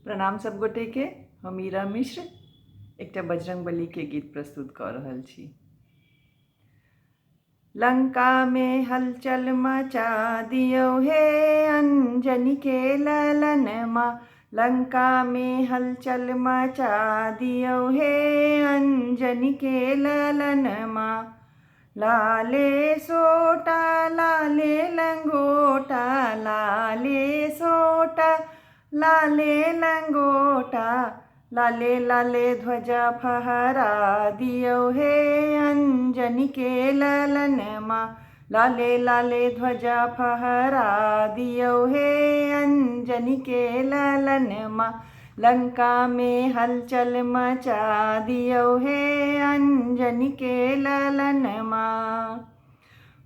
प्रणाम सब गोटे के। हम मीरा मिश्र एकटा बजरंगबली के गीत प्रस्तुत कऽ रहल छी। लंका में हलचल मचा दियो हे अंजनी के ललनमा। लंका में हलचल मचा दियो हे अंजनी के ललनमा। लाले सोटा लाले लंगोटा, लाले सोटा लाले लंगोटा, लाले लाले ध्वजा फहरा दियो हे अंजनी के ललनमा। लाले लाले ध्वजा फहरा दियो हे अंजनी के ललनमा। लंका में हलचल मचा दियो हे अंजनी के ललनमा।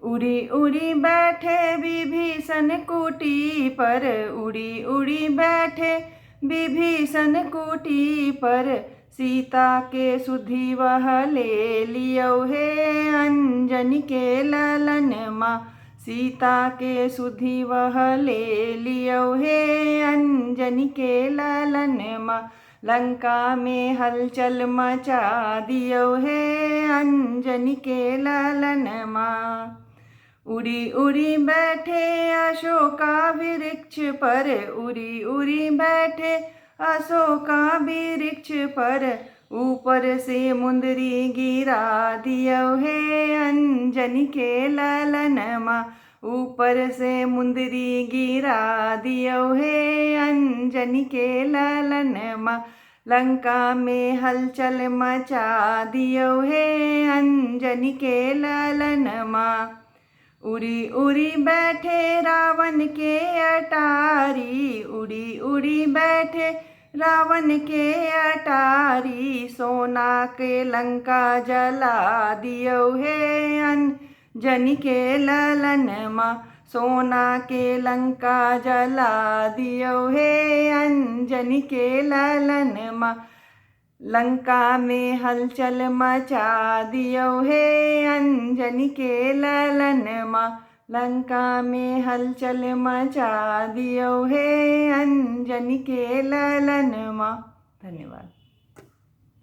उड़ी उड़ी बैठे विभीषण कुटी पर, उड़ी उड़ी बैठे विभीषण कुटी पर। सीता के सुधि वह ले लियो हे अंजनी के ललनमा। सीता के सुधि वह ले लियो हे अंजनी के ललनमा। लंका में हलचल मचा दियो हे अंजनी के ललनमा। उड़ी उड़ी बैठे अशोका वृक्ष पर, उड़ी उड़ी बैठे अशोका वृक्ष पर। ऊपर से मुंदरी गिरा दियो हे अंजनी के ललनमा। ऊपर से मुंदरी गिरा दियो हे अंजनी के ललनमा। लंका में हलचल मचा दियो हे अंजनी के ललनमा। उड़ी उड़ी बैठे रावण के अटारी, उड़ी उड़ी बैठे रावण के अटारी। सोना के लंका जला दियो हे अंजनी के ललनमा। सोना के लंका जला दियो हे अंजनी के ललनमा। लंका में हलचल मचा दियो हे अंजनी के ललनमा। लंका में हलचल मचा दियो हे अंजनी के ललनमा। धन्यवाद।